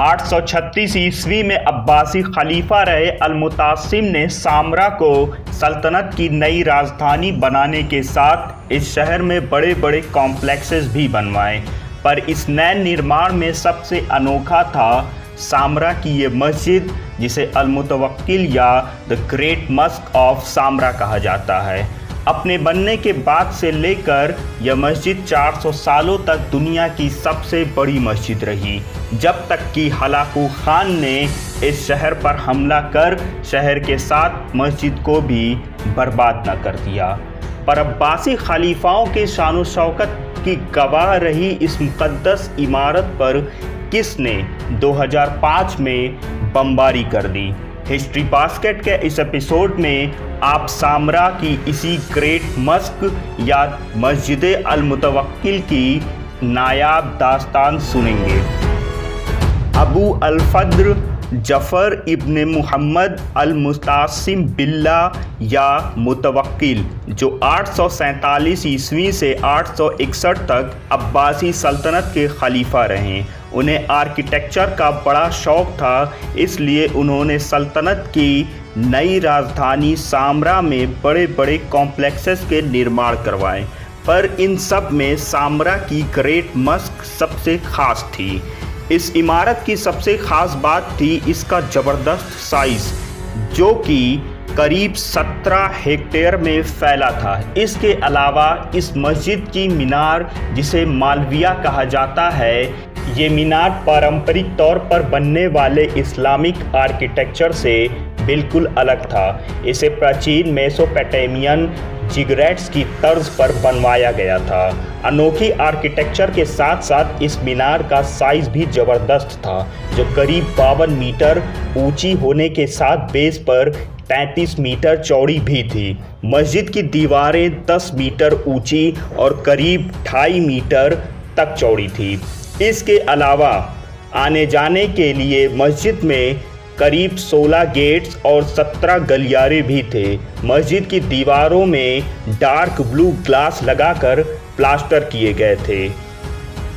836 ईस्वी में अब्बासी खलीफा रहे अल-मुतासिम ने सामरा को सल्तनत की नई राजधानी बनाने के साथ इस शहर में बड़े बड़े कॉम्प्लेक्सेस भी बनवाए। पर इस नए निर्माण में सबसे अनोखा था सामरा की ये मस्जिद, जिसे अल-मुतवक्किल या the great Musk of Samra कहा जाता है। अपने बनने के बाद से लेकर यह मस्जिद 400 सालों तक दुनिया की सबसे बड़ी मस्जिद रही, जब तक कि हलाकू खान ने इस शहर पर हमला कर शहर के साथ मस्जिद को भी बर्बाद न कर दिया। पर अब्बासी खलीफाओं के शान शौकत की गवाह रही इस मुक़द्दस इमारत पर किसने 2005 में बमबारी कर दी। हिस्ट्री बास्केट के इस एपिसोड में आप सामरा की इसी ग्रेट मस्क या मस्जिद अल-मुतवक्किल की नायाब दास्तान सुनेंगे। अबू अल-फद्र जफ़र इब्न मुहम्मद अल-मुतासिम बिल्ला या मुतवक्किल, जो 847 ईस्वी से 861 तक अब्बासी सल्तनत के खलीफा रहे। उन्हें आर्किटेक्चर का बड़ा शौक़ था, इसलिए उन्होंने सल्तनत की नई राजधानी सामरा में बड़े बड़े कॉम्प्लेक्सेस के निर्माण करवाए। पर इन सब में सामरा की ग्रेट मस्क सबसे ख़ास थी। इस इमारत की सबसे ख़ास बात थी इसका ज़बरदस्त साइज़, जो कि करीब 17 हेक्टेयर में फैला था। इसके अलावा इस मस्जिद की मीनार, जिसे मालविया कहा जाता है, ये मीनार पारंपरिक तौर पर बनने वाले इस्लामिक आर्किटेक्चर से बिल्कुल अलग था। इसे प्राचीन मेसोपोटामियन जिगरेट्स की तर्ज पर बनवाया गया था। अनोखी आर्किटेक्चर के साथ साथ इस मीनार का साइज़ भी ज़बरदस्त था, जो करीब 52 मीटर ऊंची होने के साथ बेस पर 33 मीटर चौड़ी भी थी। मस्जिद की दीवारें 10 मीटर ऊंची और करीब 2.5 मीटर तक चौड़ी थी। इसके अलावा आने जाने के लिए मस्जिद में करीब 16 गेट्स और 17 गलियारे भी थे। मस्जिद की दीवारों में डार्क ब्लू ग्लास लगाकर प्लास्टर किए गए थे।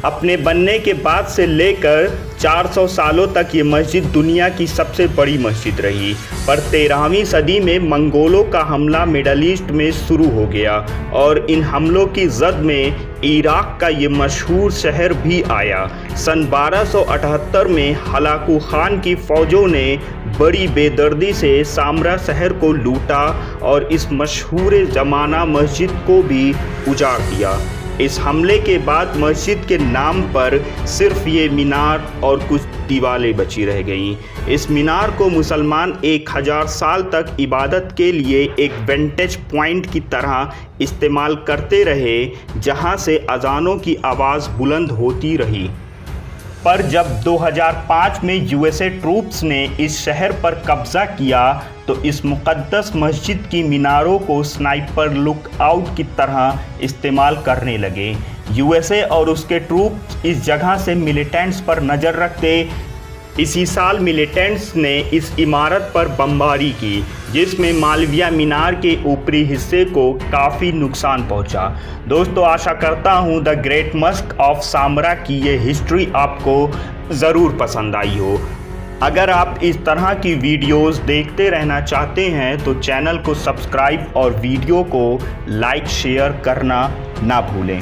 अपने बनने के बाद से लेकर 400 सालों तक ये मस्जिद दुनिया की सबसे बड़ी मस्जिद रही। पर 13वीं सदी में मंगोलों का हमला मिडल ईस्ट में शुरू हो गया और इन हमलों की जद में इराक का ये मशहूर शहर भी आया। सन 1278 में हलाकू खान की फ़ौजों ने बड़ी बेदर्दी से सामरा शहर को लूटा और इस मशहूर ज़माना मस्जिद को भी उजाड़ दिया। इस हमले के बाद मस्जिद के नाम पर सिर्फ ये मीनार और कुछ दीवारें बची रह गईं। इस मीनार को मुसलमान 1000 साल तक इबादत के लिए एक वेंटेज पॉइंट की तरह इस्तेमाल करते रहे, जहां से अजानों की आवाज़ बुलंद होती रही। पर जब 2005 में यूएसए ट्रूप्स ने इस शहर पर कब्ज़ा किया तो इस मुक़द्दस मस्जिद की मीनारों को स्नाइपर लुकआउट की तरह इस्तेमाल करने लगे। यूएसए और उसके ट्रूप्स इस जगह से मिलिटेंट्स पर नज़र रखते। इसी साल मिलिटेंट्स ने इस इमारत पर बमबारी की, जिसमें मालविया मीनार के ऊपरी हिस्से को काफ़ी नुकसान पहुंचा। दोस्तों, आशा करता हूं the great Musk of Samra की ये हिस्ट्री आपको ज़रूर पसंद आई हो। अगर आप इस तरह की वीडियोस देखते रहना चाहते हैं तो चैनल को सब्सक्राइब और वीडियो को लाइक शेयर करना ना भूलें।